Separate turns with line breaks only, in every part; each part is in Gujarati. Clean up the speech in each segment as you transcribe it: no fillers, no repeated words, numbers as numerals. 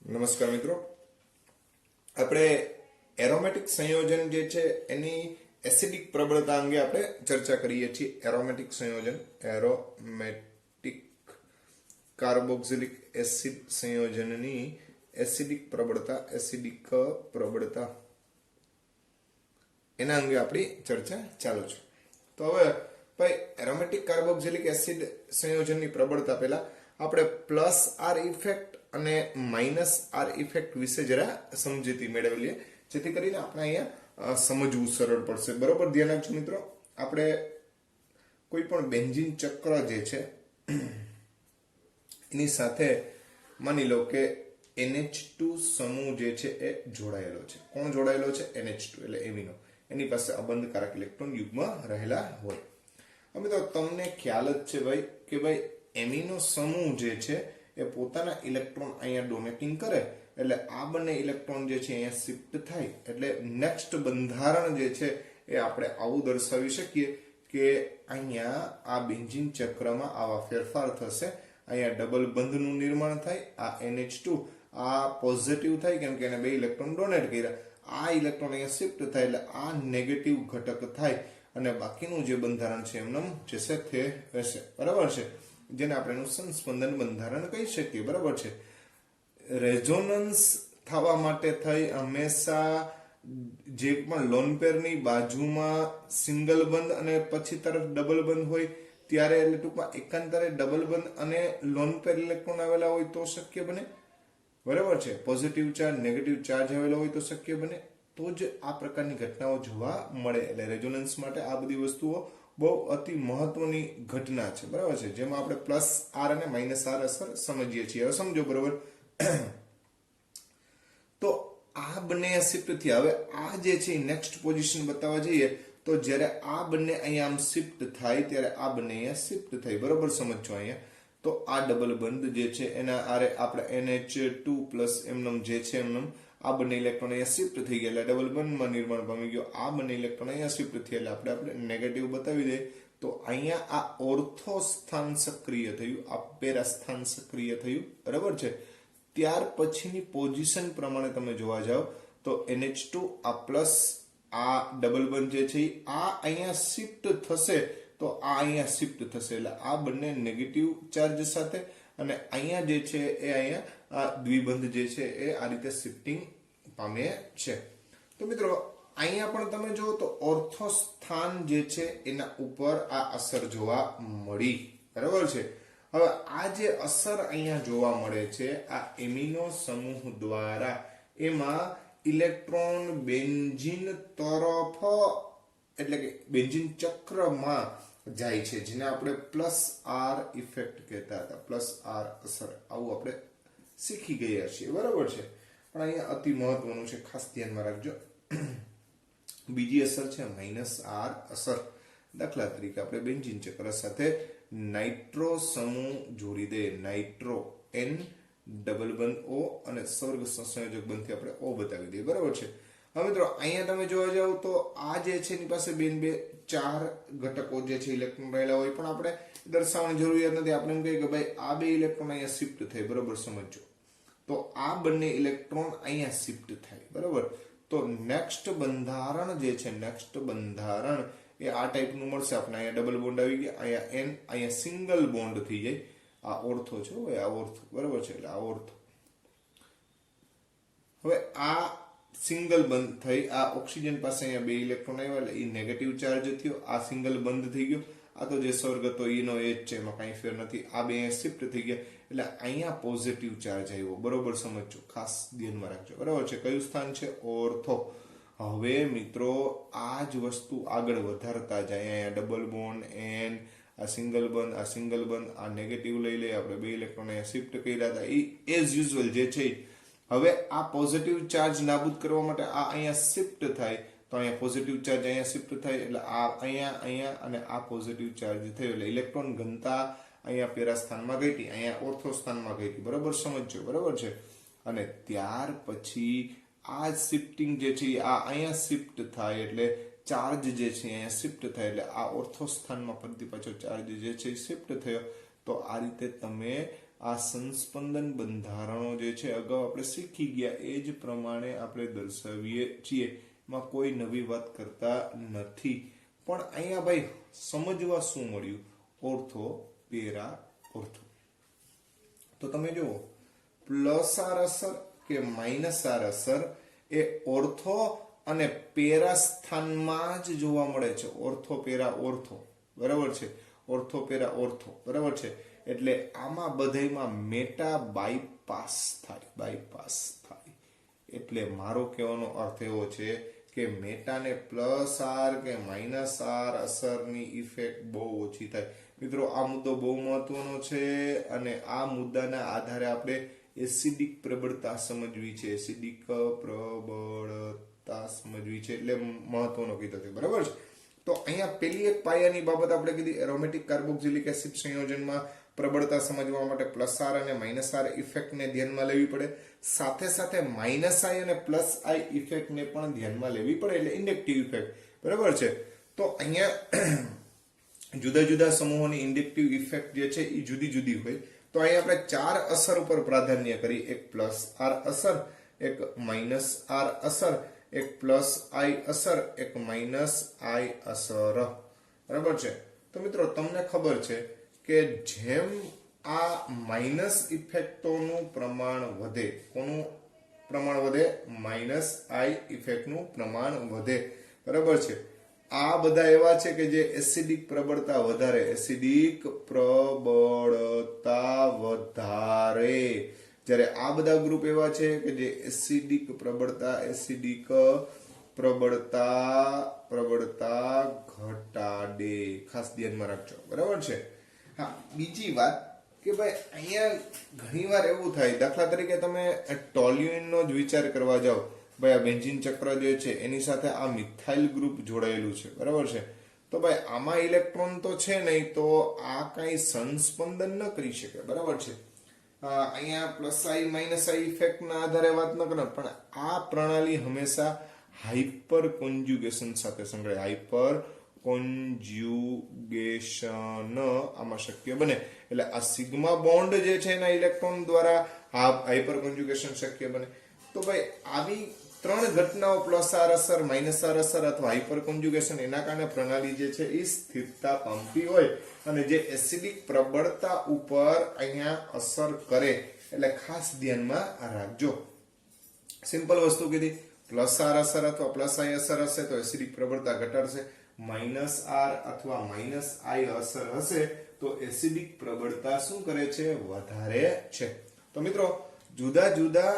નમસ્કાર મિત્રો, આપણે એરોમેટિક સંયોજન જે છે એની એસિડિક પ્રબળતા અંગે આપણે ચર્ચા કરીએ છીએ. એરોમેટિક સંયોજન, એરોમેટિક કાર્બોક્સિલિક એસિડ સંયોજનની એસિડિક પ્રબળતા એના અંગે આપણી ચર્ચા ચાલુ છે. તો હવે ભાઈ એરોમેટિક કાર્બોક્સિલિક એસિડ સંયોજનની પ્રબળતા પહેલા આપણે પ્લસ આર ઇફેક્ટ અને માઇનસ આર ઇફેક્ટ વિશે જરા સમજૂતી મેળવી લઈએ, જેથી કરીને આપણે અહીંયા સમજવું સરળ પડશે. બરોબર, ધ્યાન રાખજો મિત્રો. આપણે કોઈ પણ બેન્ઝીન ચક્ર જે છે એની સાથે માની લો કે NH2 સમૂહ જે છે એ જોડાયેલો છે. કોણ જોડાયેલો છે? NH2 એટલે એમિનો. એની પાસે અબંધકારક ઇલેક્ટ્રોન યુગ્મ રહેલા હોય. હવે તો તમને ખ્યાલ જ છે ભાઈ કે ભાઈ એમિનો સમૂહ જે છે એ પોતાના ઇલેક્ટ્રોન અહીંયા ડોનેટિંગ કરે એટલે આ બંને ઇલેક્ટ્રોન જે છે અહીંયા શિફ્ટ થાય એટલે નેક્સ્ટ બંધારણ જે છે એ આપણે આવું દર્શાવી શકીએ કે અહીંયા આ બેન્ઝીન ચક્રમાં આવા ફેરફાર થશે. અહીંયા ડબલ બંધનું નિર્માણ થાય. આ NH2 આ પોઝિટિવ થાય કેમ કે એને બે ઇલેક્ટ્રોન ડોનેટ કર્યા. આ ઇલેક્ટ્રોન અહીંયા શિફ્ટ થાય એટલે આ નેગેટિવ ઘટક થાય અને બાકીનું જે બંધારણ છે એમનું જે છે તે રહેશે. બરાબર છે, જેને આપણે સંસ્પંદન બંધારણ કહી શકીએ. બરાબર છે. રેઝોનન્સ થવા માટે થઈ હંમેશા જે પણ લોન પેરની બાજુમાં સિંગલ બંધ અને પછી તરફ ડબલ બંધ હોય ત્યારે એટલે ટૂંકમાં એકાંતરે ડબલ બંધ અને લોન પેર ઇલેક્ટ્રોન આવેલા હોય તો શક્ય બને. બરાબર છે. પોઝિટિવ ચાર્જ નેગેટિવ ચાર્જ આવેલો હોય તો શક્ય બને. તો જ આ પ્રકારની ઘટનાઓ જોવા મળે. એટલે રેઝોનન્સ માટે આ બધી વસ્તુઓ બહુ અતિ મહત્વની ઘટના છે. બરાબર છે, જેમાં આપણે પ્લસ આર અને માઇનસ આર અસર સમજીએ છીએ. હવે સમજો. બરોબર, તો આ બંને શિફ્ટ થયા. હવે આ જે છે નેક્સ્ટ પોઝિશન બતાવવા જઈએ તો જ્યારે આ બંને અહીંયા આમ શિફ્ટ થાય ત્યારે આ બંને અહીંયા શિફ્ટ થાય. બરોબર, સમજો અહીંયા. તો આ ડબલ બંધ જે છે એના આરે આપણે NH2 પ્લસ એમનમ જે છે એમનમ આ બંને ઇલેક્ટ્રોન અહીંયા શિફ્ટ થઈ ગયા એટલે ડબલ બંધમાં નિર્માણ પામી ગયો. આ બંને ઇલેક્ટ્રોન અહીંયા શિફ્ટ થયા એટલે આપણે નેગેટિવ બતાવી દઈએ. તો અહીંયા આ ઓર્થો સ્થાન સક્રિય થયું, આ પેરા સ્થાન સક્રિય થયું. બરાબર છે. ત્યાર પછીની પોઝિશન પ્રમાણે તમે જોવા જાઓ તો NH2 આ પ્લસ આ ડબલ બંધ જે છે આ અહીંયા શિફ્ટ થશે તો આ અહીંયા શિફ્ટ થશે એટલે આ બંને નેગેટિવ ચાર્જ સાથે અને અહીંયા જે છે એ અહીંયા આ દ્વિબંધ જે છે એ આ રીતે શિફ્ટિંગ પામે છે. તો મિત્રો અહીંયા પણ તમે જુઓ તો ઓર્થો સ્થાન જે છે એના ઉપર આ અસર જોવા મળી. બરાબર છે. હવે આ જે અસર અહીંયા જોવા મળે છે આ એમિનો સમૂહ દ્વારા એમાં ઇલેક્ટ્રોન બેન્ઝીન તરફ એટલે કે બેન્ઝીન ચક્રમાં જાય છે, જેને આપણે પ્લસ આર ઇફેક્ટ કહેતા હતા. પ્લસ આર અસર આવું આપણે શીખી ગયા છીએ. બરાબર છે, પણ અહીંયા અતિ મહત્વનું છે, ખાસ ધ્યાનમાં રાખજો. બીજી અસર છે માઇનસ આર અસર. દાખલા તરીકે આપણે બેન્ઝીન ચક્ર સાથે નાઇટ્રો સમૂહ જોડી દે. નાઇટ્રો N ડબલ બંધ O અને સ્વર્ગ સંયોજક બંધથી આપણે O બતાવી દઈએ. બરાબર છે. હવે મિત્રો અહીંયા તમે જોવા જાવ તો આ જે છે એની પાસે બે ચાર ઘટકો જે છે ઇલેક્ટ્રોન રહેલા હોય પણ આપણે દર્શાવવાની જરૂરિયાત નથી. આપણે એમ કહીએ કે ભાઈ આ બે ઇલેક્ટ્રોન અહીંયા શિફ્ટ થાય. બરાબર, સમજો. તો આ બંને ઇલેક્ટ્રોન અહીંયા શિફ્ટ થાય. બરાબર, તો નેક્સ્ટ બંધારણ જે છે નેક્સ્ટ બંધારણ એ આ ટાઈપનું મળશે આપણે. અહીંયા ડબલ બોન્ડ આવી ગયા, અહીંયા N, અહીંયા સિંગલ બોન્ડ થઈ જાય. આ ઓર્થો છે, આ ઓર્થો. બરાબર છે, એટલે આ ઓર્થો. હવે આ સિંગલ બંધ થઈ, આ ઓક્સિજન પાસે અહીંયા બે ઇલેક્ટ્રોન આવ્યા એટલે એ નેગેટિવ ચાર્જ થયો. આ સિંગલ બંધ થઈ ગયો. આ તો જે સ્વર્ગ હતો એનો એ જ છે, એમાં કાંઈ ફેર નથી. આ બે અહીંયા શિફ્ટ થઈ ગયા એટલે અહીંયા પોઝિટિવ ચાર્જ આવ્યો. બરોબર, સમજો, ખાસ ધ્યાનમાં રાખજો. બરાબર છે. કયું સ્થાન છે? ઓર્થો. હવે મિત્રો આ જ વસ્તુ આગળ વધારતા જાય. અહીંયા ડબલ બોન્ડ N, આ સિંગલ બંધ, આ નેગેટિવ લઈ લે. આપણે બે ઇલેક્ટ્રોન અહીંયા શિફ્ટ કર્યા હતા એ એઝ યુઝ્યુઅલ જે છે. હવે આ પોઝિટિવ ચાર્જ નાબૂદ કરવા માટે આ અહીંયા શિફ્ટ થાય તો અહીંયા પોઝિટિવ ચાર્જ અહીંયા શિફ્ટ થાય એટલે આ અહીંયા અને આ પોઝિટિવ ચાર્જ થયો એટલે ઇલેક્ટ્રોન ઘનતા અહીંયા પેરા સ્થાનમાં ગઈ હતી, અહીંયા ઓર્થો સ્થાનમાં ગઈ હતી. બરાબર, સમજો. બરાબર છે. અને ત્યાર પછી આ શિફ્ટિંગ જે છે આ અહીંયા શિફ્ટ થાય એટલે ચાર્જ જે છે અહીંયા શિફ્ટ થાય એટલે આ ઓર્થો સ્થાનમાં ફરીથી પાછો ચાર્જ જે છે શિફ્ટ થયો. તો આ રીતે તમે આ સંસ્પંદન બંધારણો જે છે અગાઉ આપણે શીખી ગયા એ જ પ્રમાણે આપણે દર્શાવીએ છીએ, એમાં કોઈ નવી વાત કરતા નથી. પણ અહીંયા ભાઈ સમજવા શું મળ્યું? Ortho para ortho. તો તમે જુઓ પ્લસ આર અસર કે માઇનસ આર અસર એ ઓર્થો અને પેરા સ્થાનમાં જ જોવા મળે છે. ઓર્થો પેરા ઓર્થો, બરાબર છે, ઓર્થો પેરા ઓર્થો, બરાબર છે. એટલે આમાં બધાયમાં મેટા બાયપાસ થાય. એટલે મારો કહેવાનો અર્થ એવો છે કે મેટાને પ્લસ આર કે માઇનસ આર અસરની ઇફેક્ટ બહુ ઓછી થાય. મિત્રો આ મુદ્દો બહુ મહત્વનો છે અને આ મુદ્દાના આધારે આપણે એસિડિક પ્રબળતા સમજવી છે. એસિડિક પ્રબળતા સમજવી છે એટલે મહત્વનો કીધો છે, બરાબર છે. તો અહીંયા પેલી એક પાયાની બાબત આપણે કીધી, એરોમેટિક કાર્બોક્સિલિક એસિડ સંયોજનમાં પ્રબળતા સમજવા માટે પ્લસ આર અને માઇનસ આર ઇફેક્ટને ધ્યાનમાં લેવી પડે. સાથે સાથે માઇનસ આઈ અને પ્લસ આઈ ઇફેક્ટને પણ ધ્યાનમાં લેવી પડે, એટલે ઇન્ડક્ટિવ ઇફેક્ટ, બરાબર છે. તો અહીંયા જુદા જુદા સમૂહોની ઇન્ડક્ટિવ ઇફેક્ટ જે છે એ જુદી જુદી હોય. તો અહીંયા આપણે 4 અસર ઉપર પ્રાધાન્ય કરી, એક પ્લસ આર અસર, એક માઇનસ આર અસર, એક પ્લસ આઈ અસર, એક માઇનસ આઈ અસર, બરાબર છે. તો મિત્રો તમને ખબર છે કે જેમ આ માઇનસ ઇફેક્ટોનું પ્રમાણ વધે, કોનું પ્રમાણ વધે? માઇનસ આઈ ઇફેક્ટનું પ્રમાણ વધે, બરાબર છે. આ બધા એવા છે કે જે એસિડિક પ્રબળતા વધારે, એસિડિક પ્રબળતા વધારે. જ્યારે આ બધા ગ્રુપ એવા છે કે જે એસિડિક પ્રબળતા ઘટાડે. ખાસ ધ્યાનમાં રાખજો, બરાબર છે. હા, બીજી વાત કે ભાઈ અહીંયા ઘણીવાર એવું થાય, દાખલા તરીકે તમે ટોલ્યુઇનનો જ વિચાર કરવા જાઓ, ભાઈ આ બેન્ઝીન ચક્ર જે છે એની સાથે આ મિથાઇલ ગ્રુપ જોડાયેલું છે, બરાબર છે. તો ભાઈ આમાં ઇલેક્ટ્રોન તો છે નહીં, તો આ કઈ સંસ્પંદન ન કરી શકે, બરાબર છે. અહીંયા પ્લસ આઈ માઇનસ આઈ ઇફેક્ટના આધારે વાત ન કરે, પણ આ પ્રણાલી હંમેશા હાઇપર કોન્જ્યુગેશન સાથે સંકળાય. હાઇપર કોન્જ્યુગેશન આમાં શક્ય બને. એટલે આ સિગ્મા બોન્ડ જે છે એના ઇલેક્ટ્રોન દ્વારા હાઇપર કોન્જ્યુગેશન શક્ય બને. તો ભાઈ આવી 3 ઘટનાઓ પ્લસ આર અસર, માઇનસ આર અસર અથવા હાઇપર કોન્જ્યુગેશન, એના કારણે પ્રણાલી જે છે એ સ્થિરતા પામતી હોય અને જે એસિડિક પ્રબળતા ઉપર અહીંયા અસર કરે. એટલે ખાસ ધ્યાનમાં રાખજો. સિમ્પલ વસ્તુ કીધી, પ્લસ આર અસર અથવા પ્લસ આઈ અસર હશે તો એસિડિક પ્રબળતા ઘટાડશે. માઇનસ આર અથવા માઇનસ આઈ અસર હશે તો એસિડિક પ્રબળતા શું કરે છે? વધારે છે. તો મિત્રો જુદા જુદા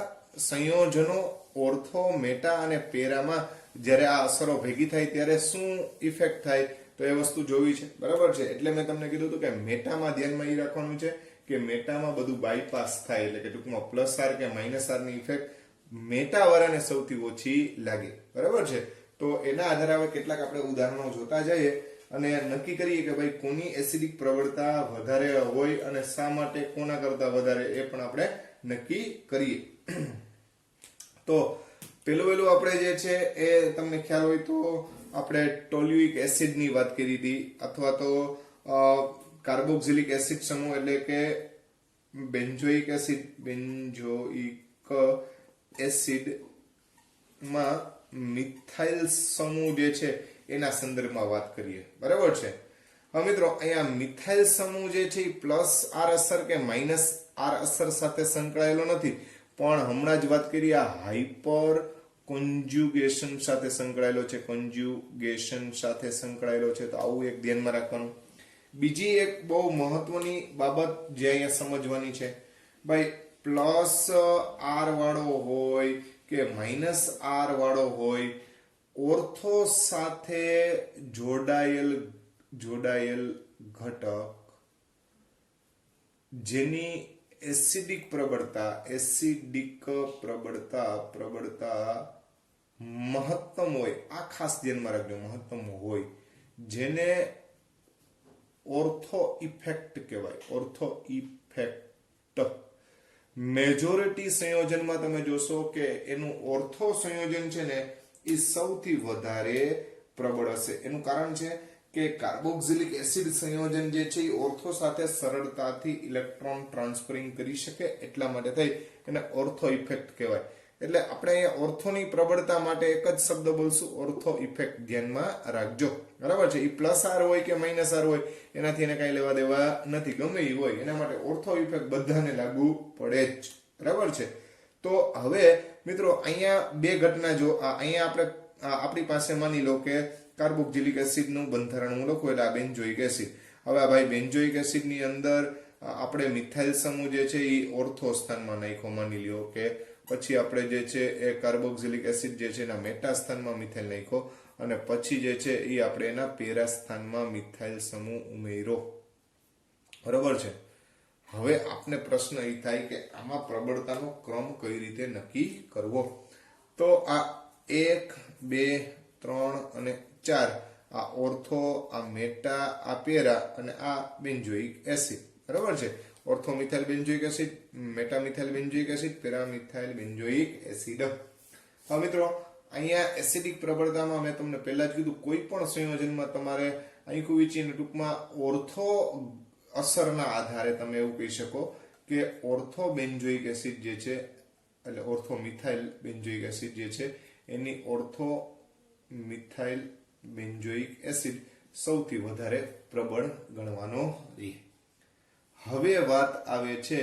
સંયોજનો ઓર્થો, મેટા અને પેરામાં જ્યારે આ અસરો ભેગી થાય ત્યારે શું ઇફેક્ટ થાય તો એ વસ્તુ જોવી છે, બરાબર છે. એટલે મેં તમને કીધું હતું કે મેટામાં ધ્યાનમાં એ રાખવાનું છે કે મેટામાં બધું બાયપાસ થાય, એટલે કે ટૂંકમાં પ્લસ આર કે માઇનસ આર ની ઇફેક્ટ મેટા વાળાને સૌથી ઓછી લાગે, બરાબર છે. તો એના આધારે હવે કેટલાક આપણે ઉદાહરણો જોતા જઈએ અને નક્કી કરીએ કે ભાઈ કોની એસિડિક પ્રબળતા વધારે હોય અને શા માટે, કોના કરતા વધારે, એ પણ આપણે નક્કી કરીએ. તો પેલું આપણે જે છે એ તમને ખ્યાલ હોય તો આપણે ટોલ્યુઇક એસિડ ની વાત કરી હતી, અથવા તો કાર્બોક્સિલિક એસિડ સમૂહ એટલે કે બેન્ઝોઇક એસિડ માં મિથાઇલ સમૂહ જે છે એના સંદર્ભમાં વાત કરીએ, બરાબર છે. હવે મિત્રો અહીંયા મિથાઇલ સમૂહ જે છે એ પ્લસ આર અસર કે માઇનસ આર અસર સાથે સંકળાયેલો નથી, પણ હમણાં જ વાત કરી આ હાઇપર કોન્જ્યુગેશન સાથે સંકળાયેલો છે, કોન્જ્યુગેશન સાથે સંકળાયેલો છે. તો આવું એક ધ્યાનમાં રાખવાનું. બીજી એક બહુ મહત્વની બાબત જે અહીંયા સમજવાની છે, ભાઈ પ્લસ આર વાળો હોય કે માઇનસ આર વાળો હોય, ઓર્થો સાથે જોડાયેલ ઘટક જેની એસિડિક પ્રબળતા મહત્તમ હોય, આ ખાસ ધ્યાનમાં રાખજો, મહત્તમ હોય, જેને ઓર્થો ઇફેક્ટ કહેવાય. ઓર્થો ઇફેક્ટ મેજોરિટી સંયોજનમાં તમે જોશો કે એનું ઓર્થો સંયોજન છે ને એ સૌથી વધારે પ્રબળ હશે. એનું કારણ છે કે કાર્બોક્સિલિક એસિડ સંયોજન જે છે એ ઓર્થો સાથે સરળતાથી ઇલેક્ટ્રોન ટ્રાન્સફરિંગ કરી શકે એટલા માટે થઈ એને ઓર્થો ઇફેક્ટ કહેવાય. એટલે આપણે અહીંયા ઓર્થોની પ્રબળતા માટે એક જ શબ્દ બોલશું, ઓર્થો ઇફેક્ટ. ધ્યાનમાં રાખજો, બરાબર છે. એ પ્લસ આર હોય કે માઇનસ આર હોય એનાથી એને કઈ લેવા દેવા નથી, ગમે એ હોય એના માટે ઓર્થો ઇફેક્ટ બધાને લાગુ પડે જ, બરાબર છે. તો હવે મિત્રો અહીંયા બે ઘટના જો અહીંયા આપણે આપણી પાસે માની લો કે કાર્બોક્સિલિક એસિડ નું બંધારણ હું લખું એટલે આ બેન્ઝોઇક એસિડ. હવે આ ભાઈ બેન્ઝોઇક એસિડ ની અંદર આપણે મિથાઇલ સમૂહ જે છે એ ઓર્થો સ્થાનમાં નાખ્યો માની લ્યો કે, પછી આપણે જે છે એ કાર્બોક્સિલિક એસિડ જે છે એના મેટા સ્થાનમાં મિથાઇલ નાખ્યો અને પછી જે છે એ આપણે એના પેરા સ્થાનમાં મિથાઇલ સમૂહ ઉમેર્યો, બરાબર છે. હવે આપને પ્રશ્ન એ થાય કે આમાં પ્રબળતાનો ક્રમ કઈ રીતે નક્કી કરવો. તો આ 1, 2, 3 અને 4 આ ઓર્થો, આ મેટા, આ પેરા અને આ બેન્ઝોઇક એસિડ, બરાબર છે. Ortho methyl benzoic acid, meta methyl benzoic acid, para methyl benzoic acid. હવે મિત્રો અહીંયા એસિડિક પ્રબળતામાં મેં તમને પહેલા જ કીધું કોઈ પણ સંયોજનમાં તમારે આંખું વીંચીને ટૂંકમાં ઓર્થો અસરના આધારે તમે એવું કહી શકો કે ઓર્થો બેન્ઝોઇક એસિડ જે છે એટલે ઓર્થો મિથાઇલ બેન્ઝોઇક એસિડ જે છે એની ઓર્થો મિથાઇલ બેન્ઝોઇક એસિડ સૌથી વધારે પ્રબળ ગણવાનો રહે. હવે વાત આવે છે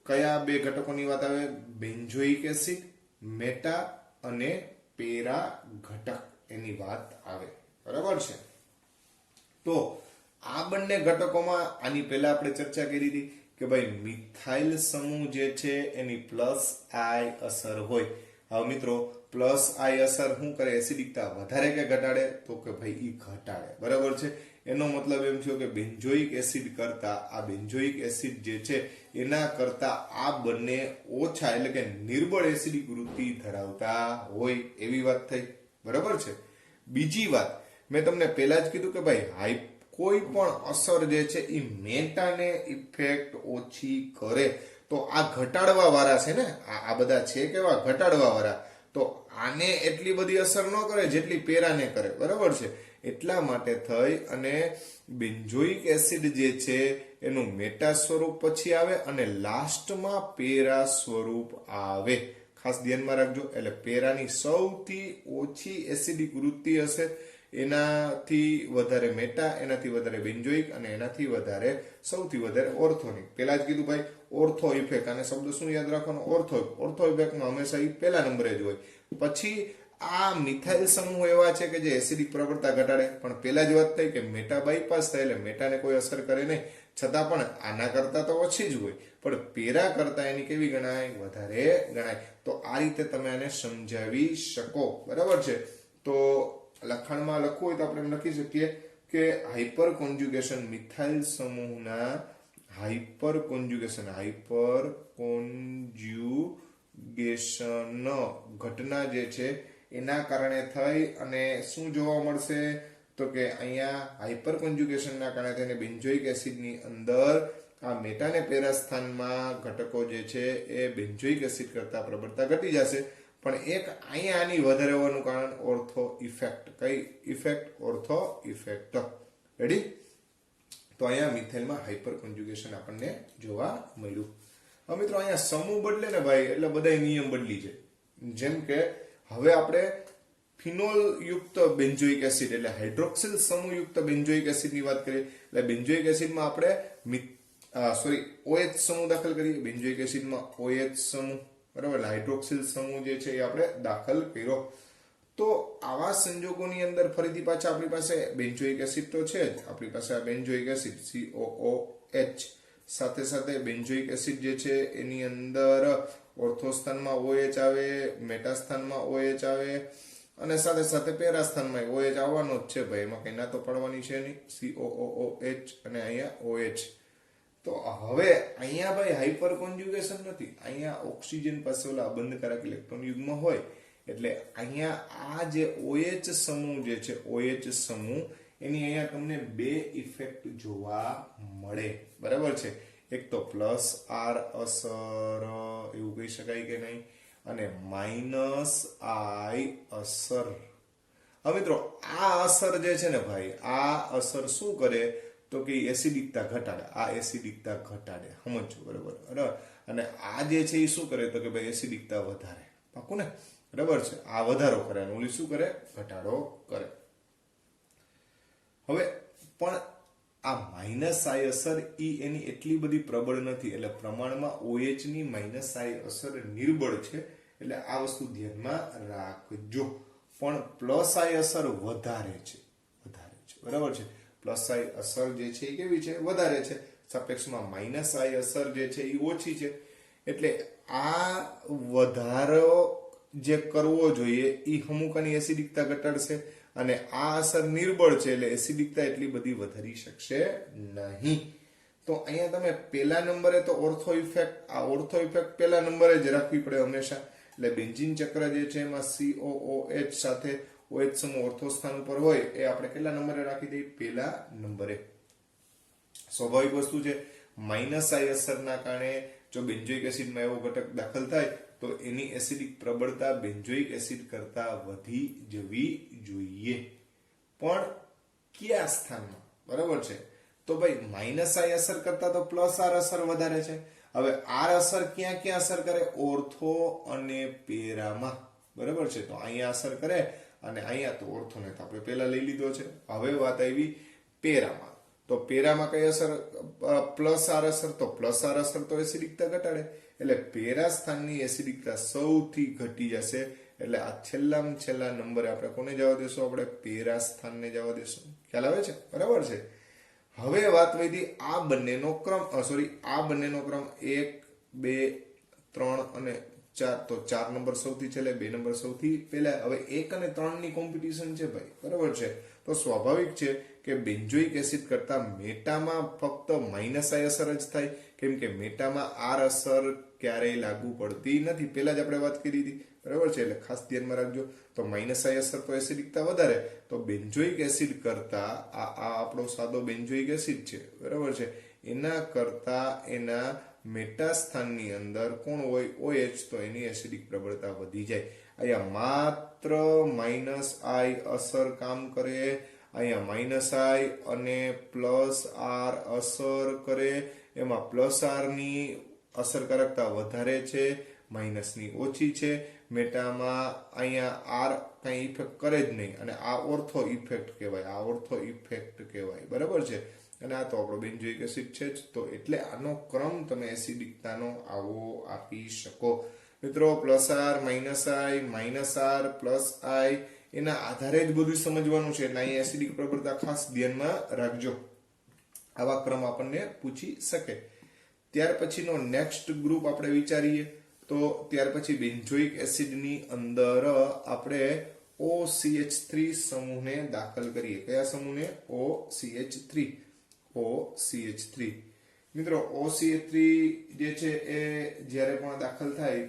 કયા બે ઘટકોની વાત આવે? બેન્ઝોઇક એસિડ, મેટા અને પેરા ઘટક એની વાત આવે, બરાબર છે. તો આ બંને ઘટકોમાં આની પહેલા આપણે ચર્ચા કરી હતી કે ભાઈ મિથાઇલ સમૂહ જે છે એની પ્લસ આઈ અસર હોય. હવે મિત્રો પ્લસ આઈ અસર શું કરે? એસિડિકતા વધારે કે ઘટાડે? તો કે ભાઈ ઈ ઘટાડે, બરાબર છે. એનો મતલબ એમ થયો કે બેન્ઝોઇક એસિડ કરતા આ બેન્ઝોઇક એસિડ જે છે એના કરતા આ બંને ઓછા એટલે કે નિર્બળ એસિડિક વૃત્તિ ધરાવતા હોય એવી વાત થઈ, બરાબર છે. બીજી વાત મેં તમને પહેલા જ કીધું કે ભાઈ કોઈ પણ અસર જે છે એ મેટાને ઇફેક્ટ ઓછી કરે. તો આ ઘટાડવા વાળા છે ને, આ બધા છે કેવા ઘટાડવા વાળા, તો આને એટલી બધી અસર ન કરે જેટલી પેરાને કરે, બરાબર છે. એટલા માટે થઈ અને બેન્ઝોઇક એસિડ જે છે એનું મેટા સ્વરૂપ પછી આવે અને લાસ્ટમાં પેરા સ્વરૂપ આવે. ખાસ ધ્યાનમાં રાખજો. એટલે પેરાની સૌથી ઓછી એસિડિક વૃત્તિ હશે, એનાથી વધારે મેટા, એનાથી વધારે બેન્ઝોઇક અને એનાથી વધારે સૌથી વધારે ઓર્થોનિક. પેલા જ કીધું ભાઈ ઓર્થો ઇફેક્ટ, અને શબ્દ શું યાદ રાખવાનો? ઓર્થો ઇફેક્ટમાં હંમેશા પહેલા નંબરે જ હોય. પછી આ મિથાઇલ સમૂહ એવા છે કે જે એસિડિક પ્રબળતા ઘટાડે, પણ પેલા જ વાત થઈ કે મેટા બાયપાસ થાય એટલે મેટાને કોઈ અસર કરે નહીં, છતાં પણ આના કરતા તો ઓછી જ હોય, પણ પેરા કરતા એની કેવી ગણાય? વધારે ગણાય. તો આ રીતે તમે આને સમજાવી શકો, બરાબર છે. તો લખાણમાં લખવું હોય તો આપણે લખી શકીએ કે હાઇપર કોન્જ્યુગેશન મિથાઇલ સમૂહના હાઇપર કોન્જ્યુગેશન ઘટના જે છે એના કારણે થઈ અને શું જોવા મળશે? તો કે અહીંયા હાઇપર કોન્જ્યુગેશનના કારણે થઈને બેન્ઝોઇક એસિડની અંદર આ મેટા ને પેરા સ્થાનમાં ઘટકો જે છે એ બેન્ઝોઇક એસિડ કરતા પ્રબળતા ઘટી જશે. પણ એક અહીંયા આની વધારે હોવાનું કારણ ઓર્થો ઇફેક્ટ. કઈ ઇફેક્ટ? Ortho effect. રેડી? તો અહીંયા મિથાઇલમાં હાઇપર કોન્જ્યુગેશન આપણને જોવા મળ્યું. હવે મિત્રો અહીંયા સમૂહ બદલે ને ભાઈ એટલે બધા નિયમ બદલી જાય. જેમ કે હવે આપણે ફિનોલ યુક્ત બેન્ઝોઇક એસિડ એટલે હાઇડ્રોક્સિલ સમૂહ યુક્ત બેન્ઝોઇક એસિડ ની વાત કરીએ એટલે બેન્ઝોઇક એસિડમાં આપણે OH સમૂહ દાખલ કરીએ. બેન્ઝોઇક એસિડમાં OH સમૂહ, બરાબર, હાઇડ્રોક્સિલ સમૂહ જે છે એ આપણે દાખલ કર્યો. તો આવા સંજોગોની અંદર ફરીથી પાછા આપણી પાસે બેન્ઝોઇક એસિડ તો છે જ, આપણી પાસે આ બેન્ઝોઇક એસિડ COOH સાથે સાથે બેન્ઝોઇક એસિડ જે છે એની અંદર ઓર્થો સ્થાનમાં OH આવે, મેટા સ્થાનમાં OH આવે અને સાથે સાથે પેરા સ્થાનમાં OH આવવાનો જ છે ભાઈ, એમાં કઈ ના તો પડવાની છે નહીં. COOH અને અહીંયા OH. તો હવે અહીંયા ભાઈ હાઇપર કોન્જ્યુગેશન નથી, અહીંયા ઓક્સિજન પાસે ઓલા બંધકારક ઇલેક્ટ્રોન યુગ્મ હોય એટલે અહીંયા આ જે OH સમૂહ જે છે OH સમૂહ એની અહીંયા તમને બે ઇફેક્ટ જોવા મળે, બરાબર છે. એક તો પ્લસ આર અસર એવું કહી શકાય કે નહીં, અને માઇનસ આઈ અસર. હવે મિત્રો આ અસર જે છે ને ભાઈ, આ અસર શું કરે તો કે એસિડિકતા ઘટાડે, આ એસિડિકતા ઘટાડે, સમજો બરાબર. અને આ જે છે એ શું કરે તો કે ભાઈ એસિડિકતા વધારે, પાકું ને, બરાબર છે. આ વધારો કરે અને ઓલી શું કરે, ઘટાડો કરે. હવે પણ આ માઇનસ આઈ અસર એની એટલી બધી પ્રબળ નથી, એટલે પ્રમાણમાં OH ની માઇનસ આઈ અસર નિર્બળ છે, એટલે આ વસ્તુ ધ્યાનમાં રાખજો. પણ પ્લસ આઈ અસર વધારે છે, બરાબર છે. પ્લસ આઈ અસર જે છે એ કેવી છે, વધારે છે, સાપેક્ષમાં માઇનસ આઈ અસર જે છે એ ઓછી છે. એટલે આ વધારો જે કરવો જોઈએ એ અમુકની એસિડિકતા ઘટાડશે, અને આ અસર નિર્બળ છે એટલે એસિડિકતા એટલી બધી વધારી શકશે નહીં. તો અહીંયા તમે પહેલા નંબરે તો ઓર્થો ઇફેક્ટ, આ ઓર્થો ઇફેક્ટ પહેલા નંબરે જ રાખવી પડે હંમેશા. એટલે બેન્ઝીન ચક્ર જે છે એમાં COOH સાથે OH સમૂહ ઓર્થો સ્થાન ઉપર હોય એ આપણે કેટલા નંબરે રાખી દઈએ, પહેલા નંબરે. સ્વાભાવિક વસ્તુ છે, માઇનસ આઈ અસરના કારણે જો બેન્ઝોઇક એસિડમાં એવો ઘટક દાખલ થાય તો એની એસિડિક પ્રબળતા બેન્ઝોઇક એસિડ કરતા વધી જવી જોઈએ. પણ કયા સ્થાનમાં, બરાબર છે. તો ભાઈ માઇનસ આઈ અસર કરતા તો પ્લસ આર અસર વધારે છે. હવે આર અસર ક્યાં ક્યાં અસર કરે, ઓર્થો અને પેરામાં, બરાબર છે. તો અહીંયા અસર કરે અને અહીંયા તો ઓર્થોને તો આપણે પહેલા લઈ લીધો છે. હવે વાત આવી પેરામાં. તો પેરામાં કઈ અસર, પ્લસ આર અસર, તો પ્લસ આર અસર તો એસિડિકતા ઘટાડે, એટલે પેરા સ્થાનની એસિડિકતા સૌથી ઘટી જશે. એટલે આ છેલ્લા નંબરે આપણે કોને જવા દેશું, આપણે પેરા સ્થાનને જવા દેશું. ખ્યાલ આવે છે, બરાબર છે. હવે વાત વધી આ બંનેનો ક્રમ, આ બંનેનો ક્રમ 1, 2, 3 અને 4. તો 4 નંબર સૌથી છેલ્લે, 2 નંબર સૌથી પહેલા. હવે 1 અને 3 ની કોમ્પિટિશન છે ભાઈ, બરાબર છે. તો સ્વાભાવિક છે કે બેન્ઝોઇક એસિડ કરતા મેટામાં ફક્ત માઇનસ આઈ અસર જ થાય, કેમ કે મેટામાં આર અસર ક્યારેય લાગુ પડતી નથી. પહેલા જ આપણે વાત કરી હતી, બરાબર છે. એટલે ખાસ ધ્યાનમાં રાખજો. તો માઇનસ આઈ અસર તો એસિડિકતા વધારે, તો બેન્ઝોઇક એસિડ કરતા આ આપણો સાદો બેન્ઝોઇક એસિડ છે, બરાબર છે, એના કરતા એના મેટા સ્થાનની અંદર કોણ હોય, OH, તો એની એસિડિક પ્રબળતા વધી જાય. અહીંયા માત્ર માઇનસ આઈ અસર કામ કરે, અહીંયા માઇનસ આઈ અને પ્લસ આર અસર કરે. એમાં પ્લસ આર ની અસરકારકતા વધારે છે, માઇનસ ની ઓછી છે. મેટામાં અહીંયા આર કઈ ઇફેક્ટ કરે જ નહીં, અને આ ઓર્થો ઇફેક્ટ કહેવાય, આ ઓર્થો ઇફેક્ટ કહેવાય, બરાબર છે. અને આ તો આપણો બેન્ઝોઇક એસિડ છે જ. તો એટલે આનો ક્રમ તમે એસિડિકતાનો આવો આપી શકો મિત્રો. Plus R, minus R, plus I, એના આધારે જ બધું સમજવાનું છે. એટલે અહીંયા એસિડિક પ્રબળતા ખાસ ધ્યાનમાં રાખજો. આવા ક્રમ આપણને પૂછી શકે. ત્યાર પછીનો નેક્સ્ટ ગ્રુપ આપણે વિચારીએ તો ત્યાર પછી બેન્ઝોઇક એસિડની અંદર આપણે OCH3 સમૂહને દાખલ કરીએ. કયા સમૂહને? OCH3. મિત્રો OCH3 જે છે એ જ્યારે પણ દાખલ થાય,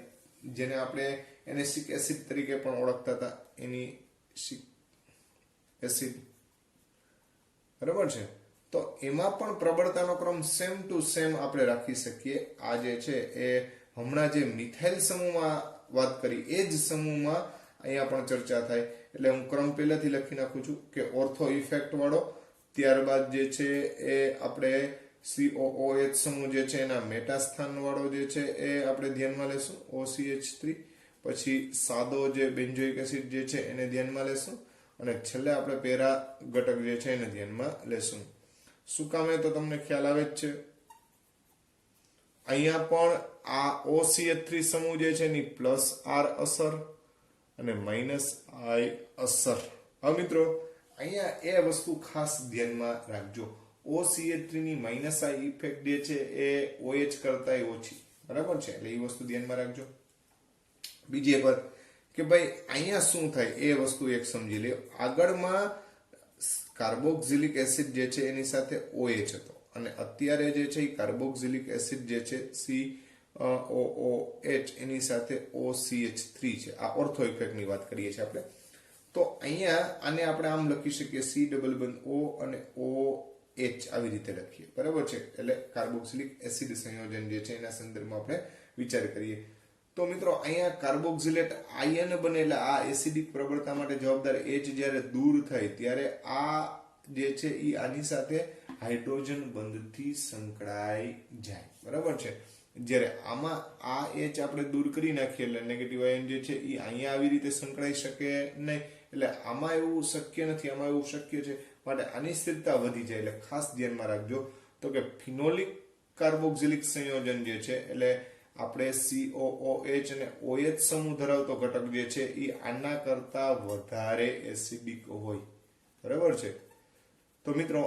જેને આપણે એનેસિક એસિડ તરીકે પણ ઓળખતા હતા, એનેસિક એસિડ, બરાબર છે. તો એમાં પણ પ્રબળતાનો ક્રમ સેમ ટુ સેમ આપણે રાખી શકીએ. આ જે છે એ હમણાં જે મિથાઇલ સમૂહમાં વાત કરી એ જ સમૂહમાં અહીંયા પણ ચર્ચા થાય. એટલે હું ક્રમ પહેલાથી લખી નાખું છું કે ઓર્થો ઇફેક્ટ વાળો, ત્યારબાદ જે છે એ આપણે COOH સમૂહ જે છે એના મેટા સ્થાન વાળો જે છે એ આપણે ધ્યાનમાં લેશું, OCH3. પછી સાદો જે બેન્ઝોઇક એસિડ જે છે એને ધ્યાનમાં લેશું, અને છેલ્લે આપણે પેરા ઘટક જે છે એને ધ્યાનમાં લેશું. શું કામે તો તમને ખ્યાલ આવે જ છે. અહીંયા પણ આ OCH3 સમૂહ જે છે એની પ્લસ આર અસર અને માઇનસ આઈ અસર. હવે મિત્રો અહીંયા એ વસ્તુ ખાસ ધ્યાનમાં રાખજો. OCH3 ની માઇનસ આઈ ઇફેક્ટ જે છે એ OH કરતા ઓછી, બરાબર છે. એટલે એ વસ્તુ ધ્યાનમાં રાખજો. બીજી એક વાત કે ભાઈ અહીંયા શું થાય એ વસ્તુ એક સમજી લ્યો. આગળમાં કાર્બોક્સિલિક એસિડ જે છે એની સાથે OH હતો, અને અત્યારે જે છે એ કાર્બોક્સિલિક એસિડ જે છે COOH એની સાથે OCH3 છે. આ ઓર્થો ઇફેક્ટની વાત કરીએ છીએ આપણે. તો અહીંયા આને આપણે આમ લખી શકીએ, C ડબલ બંધ O અને OH આવી રીતે લખીએ, બરાબર છે. એટલે કાર્બોક્સિલિક એસિડ સંયોજન જે છે એના સંદર્ભમાં આપણે વિચાર કરીએ. તો મિત્રો અહીંયા કાર્બોક્સિલેટ આયન બને એટલે આ એસિડિક પ્રબળતા માટે જવાબદાર H જ્યારે દૂર થાય ત્યારે આ જે છે એ આની સાથે હાઇડ્રોજન બંધથી સંકળાઈ જાય, બરાબર છે. જ્યારે આમાં આ H આપણે દૂર કરી નાખીએ એટલે નેગેટિવ આયન જે છે એ અહીંયા આવી રીતે સંકળાઈ શકે નહીં, એટલે આમાં એવું શક્ય નથી, આમાં એવું શક્ય છે, માટે આની સ્થિરતા વધી જાય. એટલે ખાસ ધ્યાનમાં રાખજો તો કે ફિનોલિક કાર્બોક્સિલિક સંયોજન જે છે એટલે આપણે COOH અને OH સમૂહ ધરાવતો ઘટક જે છે એ આના કરતા વધારે એસિડિક હોય, બરાબર છે. તો મિત્રો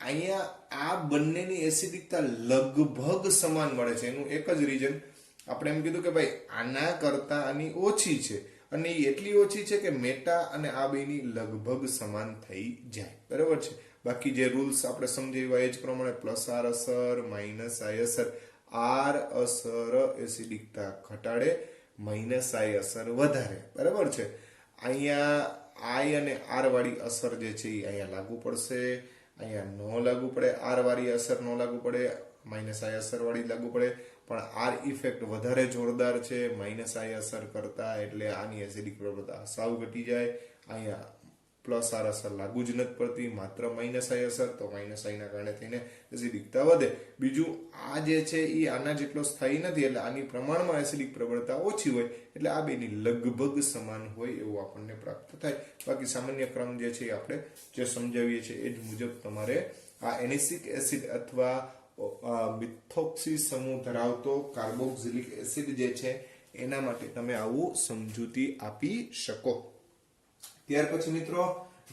અહીંયા આ બંનેની એસિડિકતા લગભગ સમાન મળે છે. એનું એક જ રીઝન આપણે એમ કીધું કે ભાઈ આના કરતા આની ઓછી છે, અને એ એટલી ઓછી છે કે મેટા અને આ બેની લગભગ સમાન થઈ જાય, બરાબર છે. બાકી જે રૂલ્સ આપણે સમજાવ્યા એ જ પ્રમાણે પ્લસ આર અસર માઇનસ આઈ અસર, આર અસર એસિડિકતા ઘટાડે, માઇનસ આઈ અસર વધારે, બરાબર છે. અહીંયા આઈ અને આર વાળી અસર જે છે એ અહીંયા લાગુ પડશે, અહીંયા નો લાગુ પડે, આર વાળી અસર નો લાગુ પડે, માઇનસ આઈ અસર વાળી લાગુ પડે, પણ આર ઇફેક્ટ વધારે જોરદાર છે માઇનસ આઈ અસર કરતા, એટલે આની એસિડિક પ્રબળતા સાવ ઘટી જાય. અહીંયા પ્લસ આર અસર લાગુ જ નથી પડતી, માત્ર માઇનસ આઈ અસર, તો માઇનસ આઈ ના કારણે થઈને એસિડિકતા વધે. બીજું આ જે છે એ આના જેટલો સ્થાયી નથી, એટલે આની પ્રમાણમાં એસિડિક પ્રબળતા ઓછી હોય, એટલે આ બેની લગભગ સમાન હોય એવું આપણને પ્રાપ્ત થાય. બાકી સામાન્ય ક્રમ જે છે એ આપણે જે સમજાવીએ છીએ એ જ મુજબ તમારે આ એનિસિક એસિડ અથવા મિથોક્સી સમૂહ ધરાવતો કાર્બોક્સિલિક એસિડ જે છે એના માટે તમે આવું સમજૂતી આપી શકો. ત્યાર પછી મિત્રો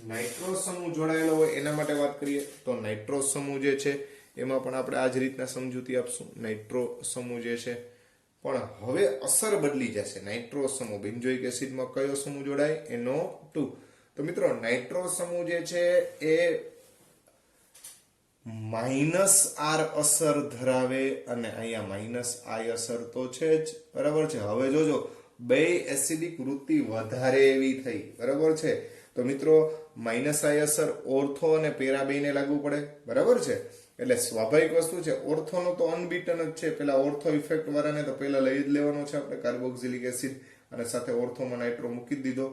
નાઇટ્રો સમૂહ જોડાયેલો હોય એના માટે વાત કરીએ તો નાઇટ્રો સમૂહ જે છે એમાં પણ આપણે આ જ રીતના સમજૂતી આપશું. નાઇટ્રો સમૂહ જે છે પણ હવે અસર બદલી જશે. નાઇટ્રો સમૂહ બેન્ઝોઇક એસિડમાં કયો સમૂહ જોડાય? NO2. તો મિત્રો નાઇટ્રો સમૂહ જે છે એ માઇનસ આર અસર ધરાવે અને અહીંયા માઇનસ આઈ અસર તો છે જ, બરાબર છે. હવે જોજો બે એસિડિક વૃત્તિ વધારે એવી થઈ, બરાબર છે. તો મિત્રો માઇનસ આઈ અસર ઓર્થો અને પેરા બેને લાગુ પડે, બરાબર છે. એટલે સ્વાભાવિક વસ્તુ છે, ઓર્થોનો તો અનબીટન જ છે. પેલા ઓર્થો ઇફેક્ટ વાળાને તો પેલા લઈ જ લેવાનો છે આપણે કાર્બોક્સિલિક એસિડ, અને સાથે ઓર્થોમાં નાઇટ્રો મૂકી દીધો.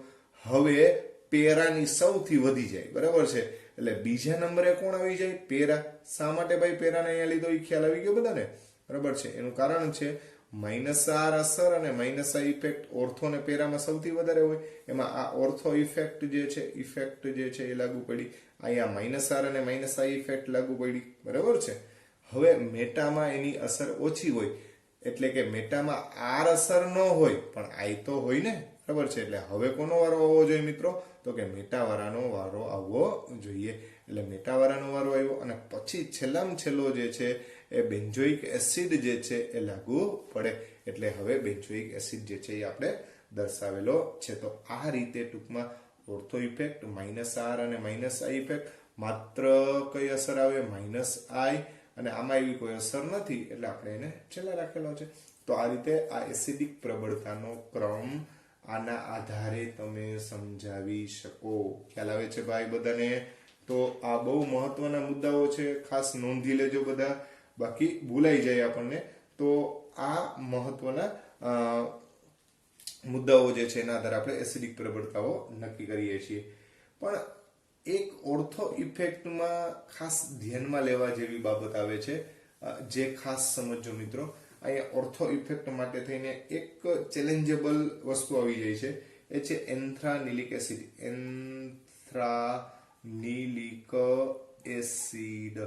હવે પેરાની સૌથી વધી જાય, બરાબર છે. એટલે બીજા નંબરે કોણ આવી જાય? પેરા. શા માટે ભાઈ પેરાને અહીંયા લીધો એ ખ્યાલ આવી ગયો બધાને, બરાબર છે. એનું કારણ છે માઇનસ આર અસર અને માઇનસ આઈ ઇફેક્ટ ઓર્થો ને પેરામાં સૌથી વધારે હોય. એમાં આ ઓર્થો ઇફેક્ટ જે છે એ લાગુ પડી, અહીંયા માઇનસ આર અને માઇનસ આઈ ઇફેક્ટ લાગુ પડી, બરાબર છે. હવે મેટામાં એની અસર ઓછી હોય, એટલે કે મેટામાં આર અસર ન હોય પણ આઈ તો હોય ને, બરાબર છે. એટલે હવે કોનો વારો આવવો જોઈએ મિત્રો? તો કે મેટાવાળાનો વારો આવવો જોઈએ. એટલે મેટાવાળાનો વારો આવ્યો અને પછી છેલ્લામાં છેલ્લો જે છે એ બેન્ઝોઇક એસિડ જે છે એ લાગુ પડે. એટલે હવે બેન્ઝોઇક એસિડ જે છે એ આપણે દર્શાવેલો છે. તો આ રીતે ટૂંકમાં ઓર્થો ઇફેક્ટ, માઇનસ આર અને માઇનસ આઈ ઇફેક્ટ, માત્ર કઈ અસર આવે? માઇનસ આઈ, અને આમાં એવી કોઈ અસર નથી એટલે આપણે એને છેલ્લે રાખેલો છે. તો આ રીતે આ એસિડિક પ્રબળતાનો ક્રમ આના આધારે તમે સમજાવી શકો. ખ્યાલ આવે છે ભાઈ બધાને? તો આ બહુ મહત્વના મુદ્દાઓ છે, ખાસ નોંધી લેજો બધા, બાકી ભૂલાઈ જાય આપણને. તો આ મહત્વના મુદ્દાઓ જે છે એના આધારે આપણે એસિડિક પ્રબળતાઓ નક્કી કરીએ છીએ. પણ એક ઓર્થો ઇફેક્ટમાં ખાસ ધ્યાનમાં લેવા જેવી બાબત આવે છે, જે ખાસ સમજો મિત્રો. અહીંયા ઓર્થો ઇફેક્ટ માટે થઈને એક ચેલેન્જેબલ વસ્તુ આવી જાય છે, એ છે એન્થ્રાનિલિક એસિડ. એન્થ્રાનિલિક એસિડ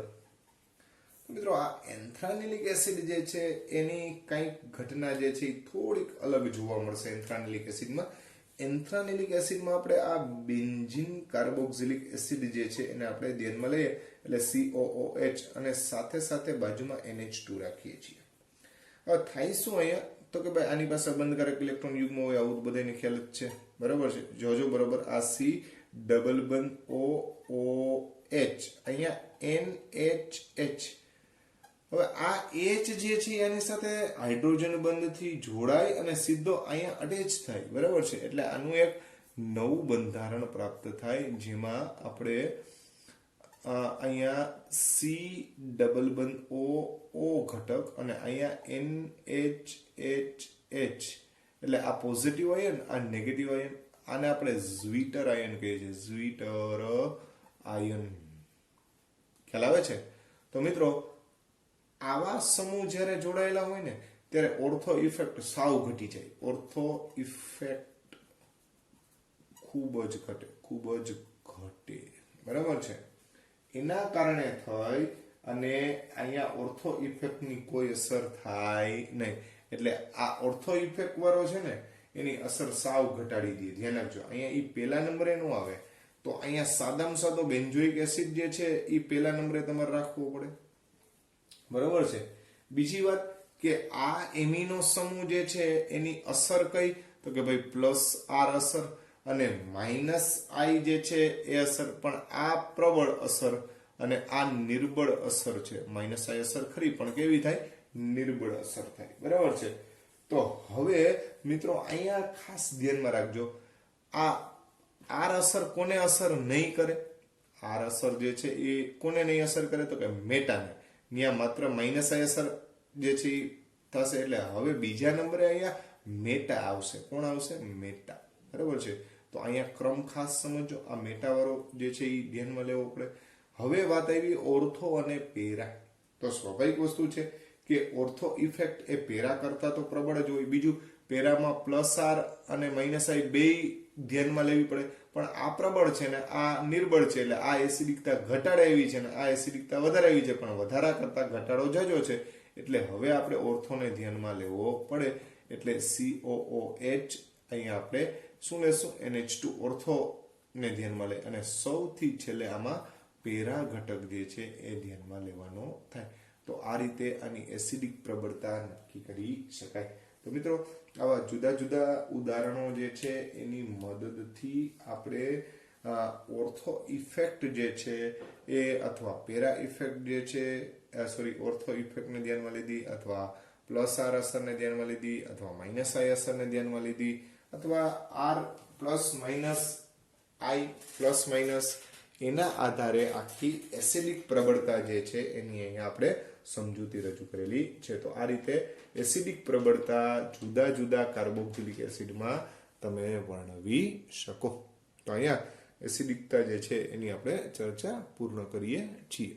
મિત્રો, આ એન્થ્રાનિલિક એસિડ જે છે એની કંઈક ઘટના જે છે એ થોડીક અલગ જોવા મળશે એન્થ્રાનિલિક એસિડમાં. એન્થ્રાનિલિક એસિડમાં આપણે આ બેન્ઝીન કાર્બોક્સિલિક એસિડ જે છે એને આપણે ધ્યાનમાં લઈએ એટલે COOH અને સાથે સાથે બાજુમાં NH2 રાખીએ છીએ. હવે થાય શું અહીંયા? તો કે ભાઈ આની પાસે બંધકારક ઇલેક્ટ્રોન યુગ્મ હોય, આવું બધાને ખ્યાલ જ છે, બરાબર છે. જોજો બરાબર, આ C ડબલ બંધ OOH, અહીંયા NHH. હવે આ H જે છે એની સાથે હાઇડ્રોજન બંધથી જોડાય અને સીધો અહીંયા અટેચ થાય, બરાબર છે. એટલે આનું એક નવું બંધારણ પ્રાપ્ત થાય, જેમાં આપણે અહીંયા C ડબલ બંધ O ઘટક અને અહીંયા NHH એટલે આ પોઝિટિવ આયન, આ નેગેટિવ આયન. આને આપણે ઝ્વીટર આયન કહીએ છીએ, ઝ્વીટર આયન. ખ્યાલ આવે છે? તો મિત્રો આવા સમૂહ જ્યારે જોડાયેલા હોય ને ત્યારે ઓર્થો ઇફેક્ટ સાવ ઘટી જાય. ઓર્થો ઇફેક્ટ ખૂબ જ ઘટે. બરાબર છે? એના કારણે થઈ અને અહીંયા ઓર્થો ઇફેક્ટની કોઈ અસર થાય નહીં. એટલે આ ઓર્થો ઇફેક્ટ વાળો છે ને એની અસર સાવ ઘટાડી દે. ધ્યાન રાખજો, અહીંયા ઈ પહેલા નંબરે નો આવે. તો અહીંયા સાદામાં સાદો બેન્ઝોઇક એસિડ જે છે એ પહેલા નંબરે તમારે રાખવો પડે. બરોબર છે? બીજી વાત કે આ એમિનો સમૂહ જે છે એની અસર કઈ, તો કે ભાઈ પ્લસ આર અસર અને માઇનસ આઈ જે છે એ અસર. પણ આ પ્રબળ અસર અને આ નિર્બળ અસર છે. માઇનસ આઈ અસર ખરી પણ કેવી થાય? નિર્બળ અસર થાય. બરાબર છે? તો હવે મિત્રો અહીંયા ખાસ ધ્યાનમાં રાખજો, આ આર અસર કોને અસર નહીં કરે? આર અસર જે છે એ કોને નહીં અસર કરે? તો કે મેટાને. ત્યાં માત્ર માઇનસ આઈ અસર જે છે એ થશે. એટલે હવે બીજા નંબરે અહીંયા મેટા આવશે. કોણ આવશે? મેટા. બરાબર છે? તો અહીંયા ક્રમ ખાસ સમજો. આ મેટા વાળો જે છે એ ધ્યાનમાં લેવો પડે. હવે વાત આવી ઓર્થો અને પેરા. તો સ્વાભાવિક વસ્તુ છે કે ઓર્થો ઇફેક્ટ એ પેરા કરતા તો પ્રબળ જ હોય. બીજું પેરામાં પ્લસ આર અને માઇનસ આઈ બે ધ્યાનમાં લેવી પડે. પણ આ પ્રબળ છે ને આ નિર્બળ છે. એટલે આ એસિડિકતા ઘટાડે એવી છે ને આ એસિડિકતા વધારે એવી છે. પણ વધારા કરતા ઘટાડો જાજો છે. એટલે હવે આપણે ઓર્થોને ધ્યાનમાં લેવો પડે. એટલે COOH અહીંયા આપણે શું લેશું? NH2 ઓર્થો ને ધ્યાનમાં લે. અને સૌથી છેલ્લે આમાં પેરા ઘટક જે છે એ ધ્યાનમાં લેવાનો થાય. તો આ રીતે આની એસિડિક પ્રબળતા નક્કી કરી શકાય. તો મિત્રો આવા જુદા જુદા ઉદાહરણો જે છે એની મદદથી આપણે ઓર્થો ઇફેક્ટ જે છે એ અથવા પેરા ઇફેક્ટ જે છે ઓર્થો ઇફેક્ટને ધ્યાનમાં લીધી, અથવા પ્લસ આર અસરને ધ્યાનમાં લીધી, અથવા માઇનસ આઈ અસરને ધ્યાનમાં લીધી, અથવા આર પ્લસ માઇનસ આઈ પ્લસ માઇનસ, એના આધારે આખી એસિડિક પ્રબળતા જે છે એની અહીંયા આપણે સમજૂતી રજૂ કરેલી છે. તો આ રીતે એસિડિક પ્રબળતા જુદા જુદા કાર્બોક્સિલિક એસિડમાં તમે વર્ણવી શકો. તો અહીંયા એસિડિકતા જે છે એની આપણે ચર્ચા પૂર્ણ કરીએ છીએ.